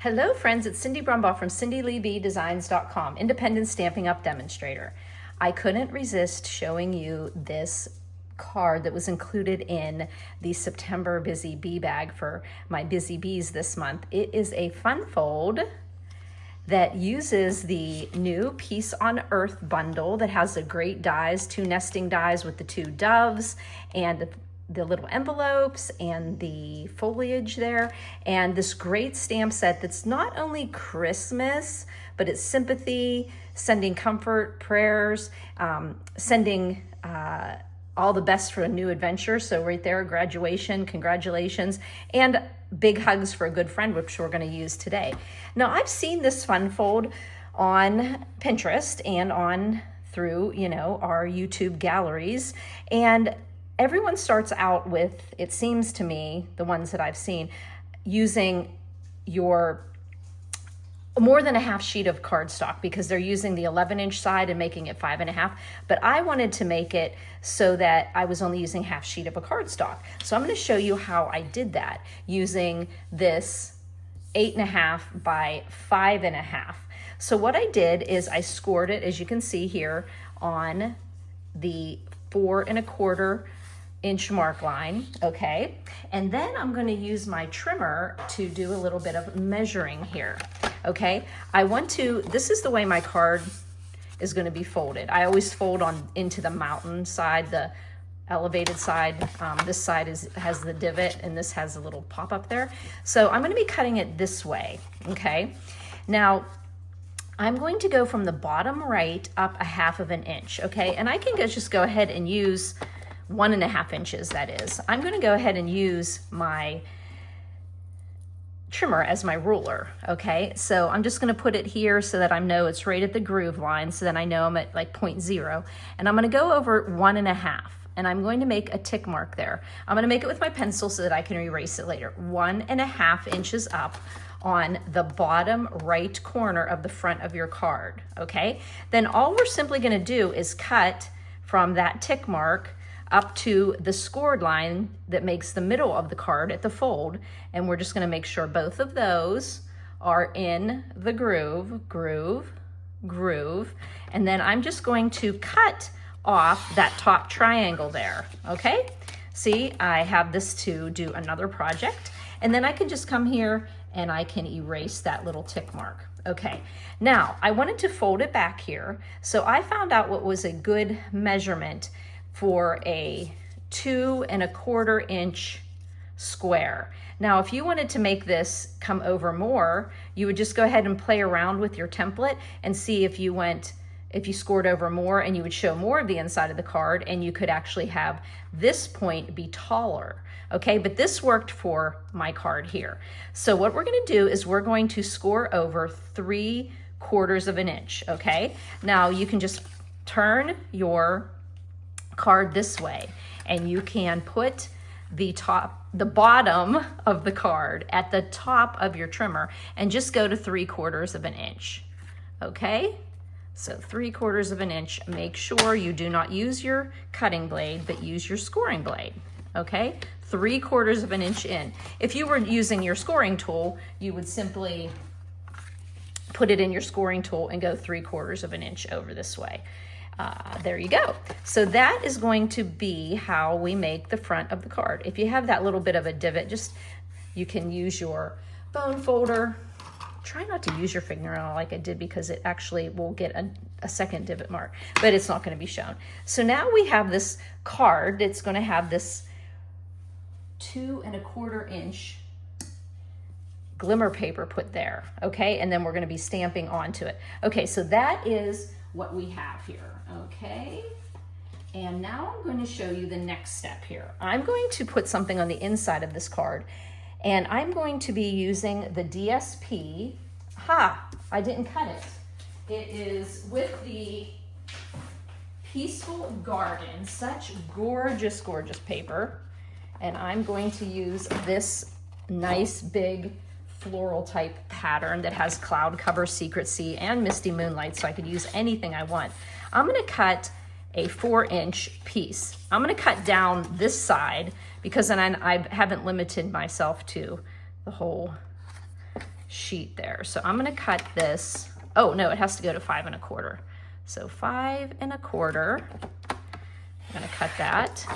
Hello friends, it's Cindy Brumbaugh from CindyLeeBDesigns.com, independent Stampin' Up! Demonstrator. I couldn't resist showing you this card that was included in the September Busy Bee bag for my Busy Bees this month. It is a fun fold that uses the new Peace on Earth bundle that has the great dies, 2 nesting dies with the 2 doves and the little envelopes and the foliage there, and this great stamp set that's not only Christmas, but it's sympathy, sending comfort, prayers, sending all the best for a new adventure. So right there, graduation, congratulations, and big hugs for a good friend, which we're going to use today. Now, I've seen this fun fold on Pinterest and on through, our YouTube galleries, and everyone starts out with, it seems to me, the ones that I've seen, using your more than a half sheet of cardstock because they're using the 11-inch side and making it 5.5. But I wanted to make it so that I was only using half sheet of a cardstock. So I'm going to show you how I did that using this 8.5 by 5.5. So what I did is I scored it, as you can see here, on the 4.25 inch mark line, okay? And then I'm gonna use my trimmer to do a little bit of measuring here, okay? This is the way my card is gonna be folded. I always fold into the mountain side, the elevated side. This side has the divot and this has a little pop up there. So I'm gonna be cutting it this way, okay? Now, I'm going to go from the bottom right up 1/2 inch, okay? And I can just go ahead and use 1.5 inches, that is. I'm gonna go ahead and use my trimmer as my ruler, okay? So I'm just gonna put it here so that I know it's right at the groove line, so then I know I'm at like 0.0. And I'm gonna go over 1.5, and I'm going to make a tick mark there. I'm gonna make it with my pencil so that I can erase it later. 1.5 inches up on the bottom right corner of the front of your card, okay? Then all we're simply gonna do is cut from that tick mark up to the scored line that makes the middle of the card at the fold. And we're just gonna make sure both of those are in the groove, groove, groove. And then I'm just going to cut off that top triangle there, okay? See, I have this to do another project. And then I can just come here and I can erase that little tick mark. Okay, now I wanted to fold it back here. So I found out what was a good measurement for a 2.25 inch square. Now, if you wanted to make this come over more, you would just go ahead and play around with your template and see if you scored over more, and you would show more of the inside of the card, and you could actually have this point be taller. Okay, but this worked for my card here. So what we're gonna do is we're going to score over 3/4 inch, okay? Now you can just turn your card this way, and you can put the bottom of the card at the top of your trimmer and just go to 3/4 inch, okay? So 3/4 inch. Make sure you do not use your cutting blade, but use your scoring blade, okay? 3/4 inch in. If you were using your scoring tool, you would simply put it in your scoring tool and go 3/4 inch over this way. There you go. So that is going to be how we make the front of the card. If you have that little bit of a divot, you can use your bone folder. Try not to use your fingernail like I did, because it actually will get a second divot mark, but it's not going to be shown. So now we have this card that's going to have this 2.25 inch glimmer paper put there, okay? And then we're going to be stamping onto it. Okay, so that is what we have here, okay? And now I'm going to show you the next step here. I'm going to put something on the inside of this card, and I'm going to be using the DSP. I didn't cut it. It is with the Peaceful Garden, such gorgeous, gorgeous paper. And I'm going to use this nice big floral type pattern that has cloud cover, secret sea, and misty moonlight, so I could use anything I want. I'm gonna cut a 4-inch piece. I'm gonna cut down this side because then I haven't limited myself to the whole sheet there. So I'm gonna cut this. Oh no, it has to go to 5 1/4. So 5 1/4, I'm gonna cut that.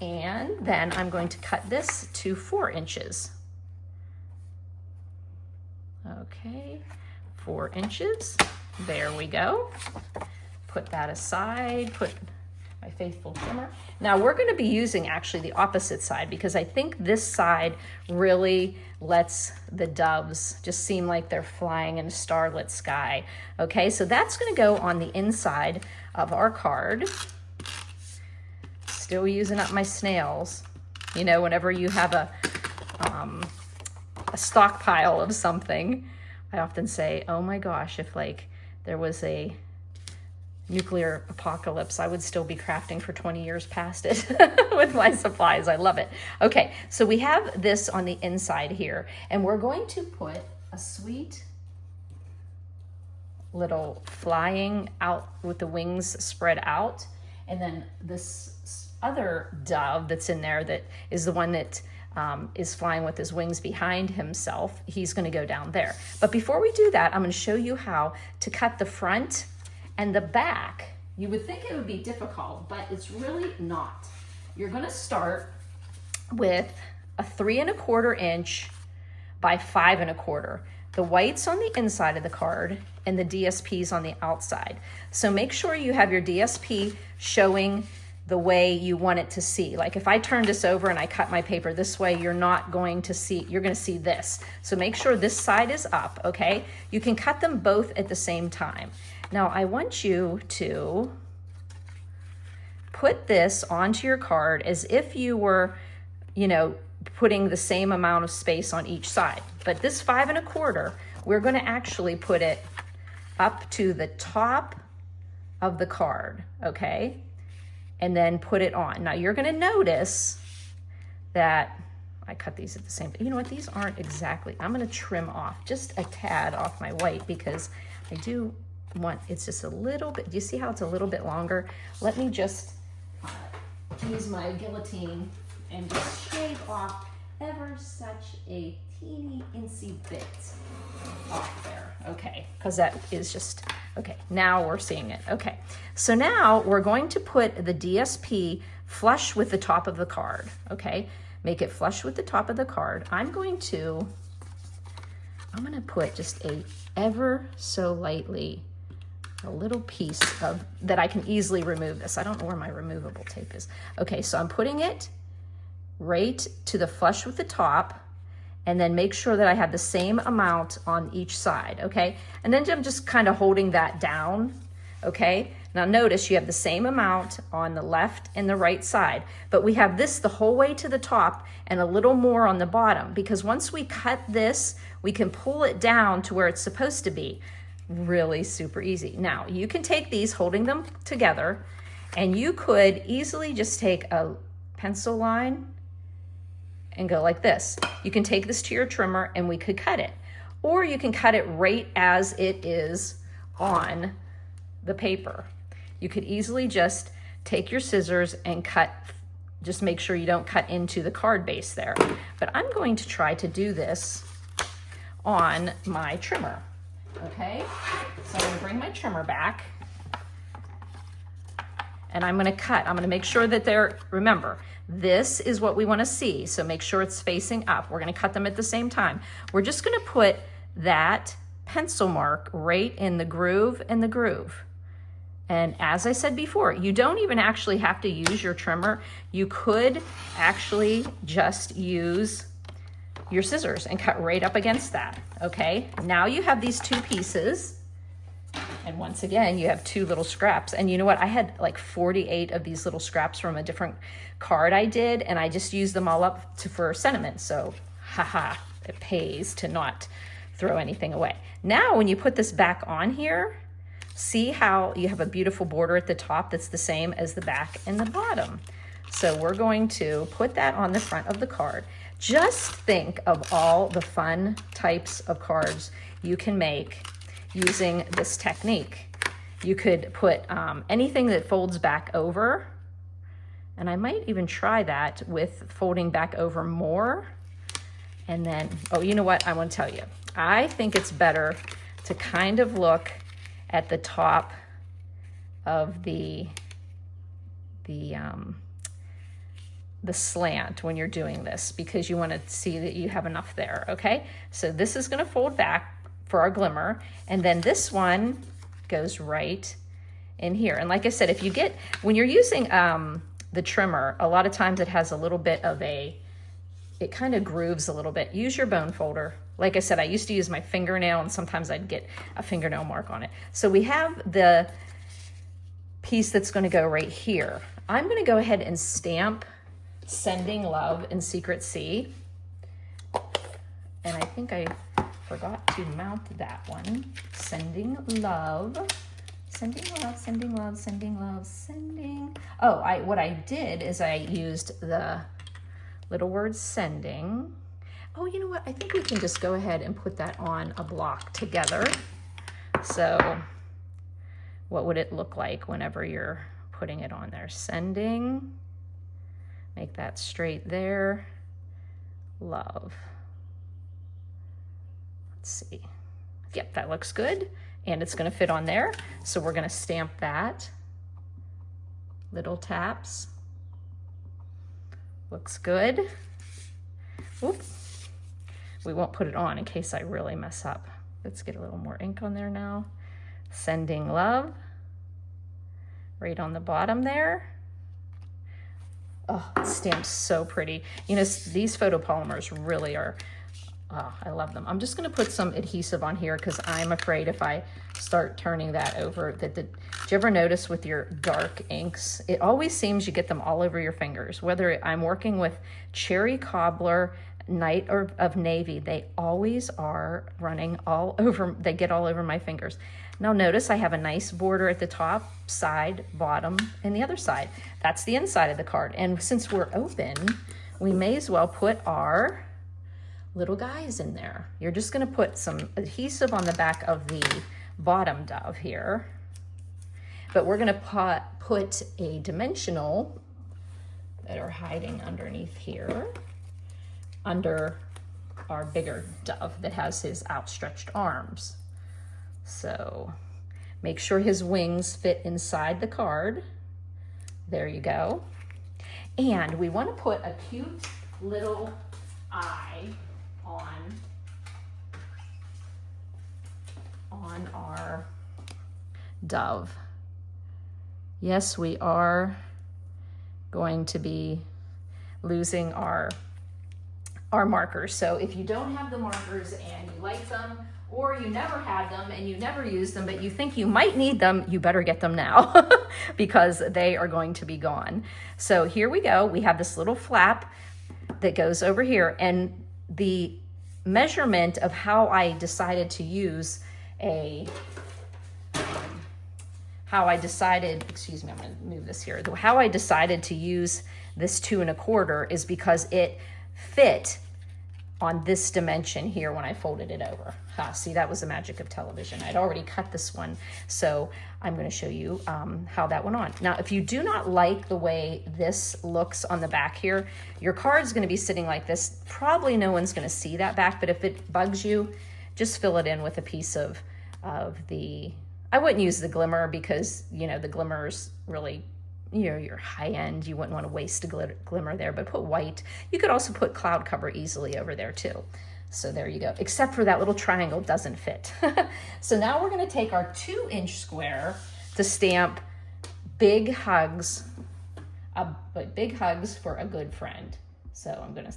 And then I'm going to cut this to 4 inches. Okay, 4 inches, there we go. Put that aside, put my faithful trimmer. Now we're gonna be using actually the opposite side because I think this side really lets the doves just seem like they're flying in a starlit sky. Okay, so that's gonna go on the inside of our card. Still using up my snails. You know, whenever you have a stockpile of something, I often say, oh my gosh, if like there was a nuclear apocalypse, I would still be crafting for 20 years past it with my supplies. I love it. Okay, so we have this on the inside here, and we're going to put a sweet little flying out with the wings spread out, and then this other dove that's in there that is the one that is flying with his wings behind himself. He's going to go down there. But before we do that, I'm going to show you how to cut the front and the back. You would think it would be difficult, but it's really not. You're going to start with a 3 1/4 inch by 5 1/4. The white's on the inside of the card and the DSP's on the outside. So make sure you have your DSP showing the way you want it to see. Like if I turn this over and I cut my paper this way, you're not going to see, you're going to see this. So make sure this side is up, okay? You can cut them both at the same time. Now I want you to put this onto your card as if you were, you know, putting the same amount of space on each side. But this 5 1/4, we're going to actually put it up to the top of the card, okay? And then put it on. Now you're going to notice that I cut these at the same time. You know what? These aren't exactly. I'm going to trim off just a tad off my white because I do want, it's just a little bit. Do you see how it's a little bit longer? Let me just use my guillotine and just shave off ever such a teeny incy bit off there. Okay, because that is just, okay, now we're seeing it. Okay, so now we're going to put the DSP flush with the top of the card, okay? Make it flush with the top of the card. I'm going to put just a ever so lightly, a little piece of, that I can easily remove this. I don't know where my removable tape is. Okay, so I'm putting it right to the flush with the top, and then make sure that I have the same amount on each side, okay? And then I'm just kind of holding that down, okay? Now notice you have the same amount on the left and the right side, but we have this the whole way to the top and a little more on the bottom, because once we cut this, we can pull it down to where it's supposed to be. Really super easy. Now you can take these, holding them together, and you could easily just take a pencil line and go like this. You can take this to your trimmer and we could cut it. Or you can cut it right as it is on the paper. You could easily just take your scissors and cut, just make sure you don't cut into the card base there. But I'm going to try to do this on my trimmer, okay? So I'm gonna bring my trimmer back and I'm gonna cut. I'm gonna make sure that they're, remember, this is what we want to see, so make sure it's facing up. We're going to cut them at the same time. We're just going to put that pencil mark right in the groove and the groove. And as I said before, you don't even actually have to use your trimmer. You could actually just use your scissors and cut right up against that, okay? Now you have these two pieces. And once again, you have two little scraps. And you know what? I had like 48 of these little scraps from a different card I did, and I just used them all up for sentiment. So, haha, it pays to not throw anything away. Now, when you put this back on here, see how you have a beautiful border at the top that's the same as the back and the bottom. So we're going to put that on the front of the card. Just think of all the fun types of cards you can make using this technique. You could put anything that folds back over, and I might even try that with folding back over more. And then, oh, you know what? I want to tell you. I think it's better to kind of look at the top of the slant when you're doing this, because you want to see that you have enough there, okay? So this is going to fold back for our glimmer, and then this one goes right in here. And like I said, if you get, when you're using the trimmer, a lot of times it has a little bit of it kind of grooves a little bit. Use your bone folder. Like I said, I used to use my fingernail, and sometimes I'd get a fingernail mark on it. So we have the piece that's going to go right here. I'm going to go ahead and stamp Sending Love in Secret C. And I think I forgot to mount that one. Sending Love. Sending love, sending love, sending love, sending. Oh, what I did is I used the little word sending. Oh, you know what? I think we can just go ahead and put that on a block together. So what would it look like whenever you're putting it on there? Sending. Make that straight there. Love. Let's see. Yep, that looks good. And it's going to fit on there. So we're going to stamp that. Little taps. Looks good. Whoop. We won't put it on in case I really mess up. Let's get a little more ink on there now. Sending Love. Right on the bottom there. Oh, it stamps so pretty. You know, these photopolymers really are, oh, I love them. I'm just going to put some adhesive on here because I'm afraid if I start turning that over, do you ever notice with your dark inks, it always seems you get them all over your fingers. Whether I'm working with Cherry Cobbler, Night of Navy, they always are running all over, they get all over my fingers. Now notice I have a nice border at the top, side, bottom, and the other side. That's the inside of the card. And since we're open, we may as well put our little guys in there. You're just going to put some adhesive on the back of the bottom dove here. But we're going to put a dimensional that are hiding underneath here, under our bigger dove that has his outstretched arms. So make sure his wings fit inside the card. There you go. And we want to put a cute little eye on our dove. Yes, we are going to be losing our markers. So if you don't have the markers and you like them, or you never had them and you never used them, but you think you might need them, you better get them now because they are going to be gone. So here we go. We have this little flap that goes over here, and the measurement of how I decided to use excuse me, I'm going to move this here. How I decided to use this 2 1/4 is because it fit on this dimension here when I folded it over. See, that was the magic of television. I'd already cut this one, so I'm going to show you how that went on. Now, if you do not like the way this looks on the back here, your card's going to be sitting like this. Probably no one's going to see that back, but if it bugs you, just fill it in with a piece of the, I wouldn't use the glimmer because, you know, the glimmer's really, you know, you're high end, you wouldn't want to waste a glimmer there, but put white. You could also put cloud cover easily over there too. So there you go, except for that little triangle doesn't fit. So now we're going to take our 2-inch square to stamp big hugs, big hugs for a good friend. So I'm going to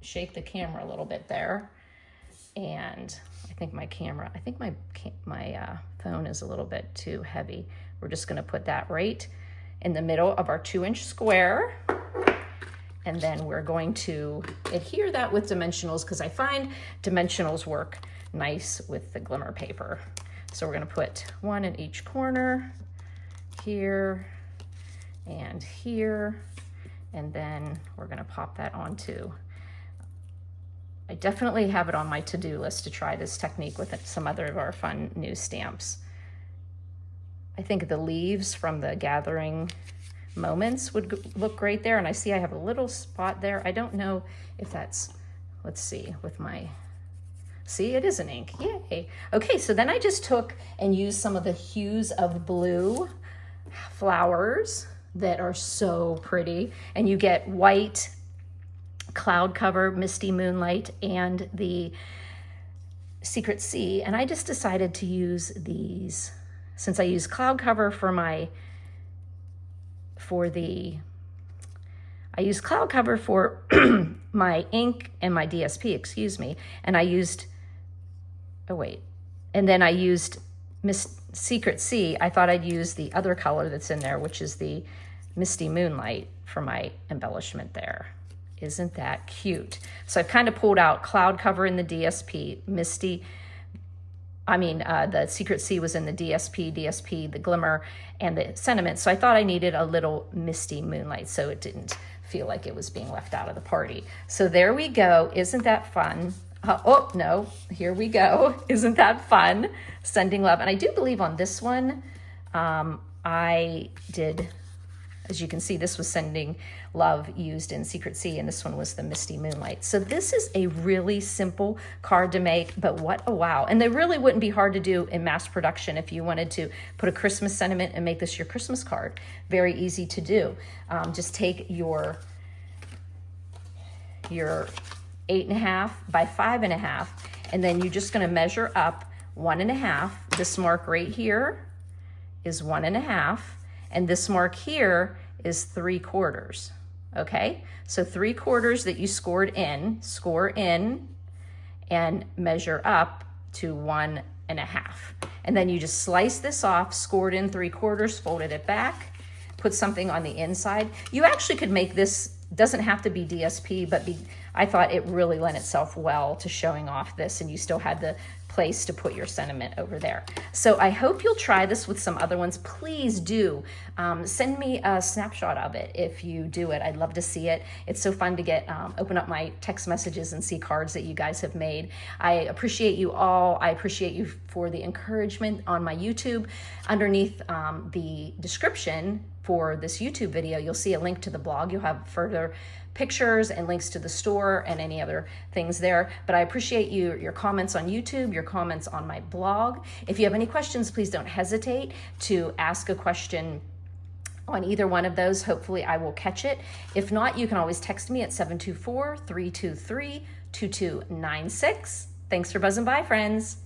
shake the camera a little bit there. And I think my phone is a little bit too heavy. We're just going to put that right in the middle of our 2-inch square. And then we're going to adhere that with dimensionals because I find dimensionals work nice with the glimmer paper. So we're going to put 1 in each corner, here and here, and then we're going to pop that onto. I definitely have it on my to-do list to try this technique with some other of our fun new stamps. I think the leaves from the Gathering Moments would look great there, and I see I have a little spot there. I don't know if that's, let's see, with my, see, it is an ink, yay. Okay, so then I just took and used some of the hues of blue flowers that are so pretty, and you get white, cloud cover, misty moonlight, and the secret sea. And I just decided to use these, since I used cloud cover for my, I used cloud cover for my ink and my DSP, excuse me, and I used, oh wait, and then I used Secret Sea. I thought I'd use the other color that's in there, which is the Misty Moonlight, for my embellishment there. Isn't that cute? So I've kind of pulled out cloud cover in the DSP, the Secret Sea was in the DSP, the Glimmer, and the Sentiment. So I thought I needed a little Misty Moonlight so it didn't feel like it was being left out of the party. So there we go. Isn't that fun? Oh, no, here we go. Isn't that fun? Sending love. And I do believe on this one, I did, as you can see, this was Sending Love used in Secret Sea, and this one was the Misty Moonlight. So this is a really simple card to make, but what a wow. And they really wouldn't be hard to do in mass production if you wanted to put a Christmas sentiment and make this your Christmas card. Very easy to do. Just take your 8.5 by 5.5, and then you're just gonna measure up 1.5. This mark right here is 1.5, and this mark here is 3/4. Okay, so 3/4 that you score in and measure up to 1.5. And then you just slice this off, scored in 3/4, folded it back, put something on the inside. You actually could make this, doesn't have to be DSP, but I thought it really lent itself well to showing off this, and you still had the place to put your sentiment over there. So I hope you'll try this with some other ones. Please do send me a snapshot of it if you do it. I'd love to see it. It's so fun to get open up my text messages and see cards that you guys have made. I appreciate you all. I appreciate you for the encouragement on my YouTube. Underneath the description for this YouTube video, you'll see a link to the blog. You'll have further pictures and links to the store and any other things there. But I appreciate your comments on YouTube, your comments on my blog. If you have any questions, please don't hesitate to ask a question on either one of those. Hopefully I will catch it. If not, you can always text me at 724-323-2296. Thanks for buzzing by, friends.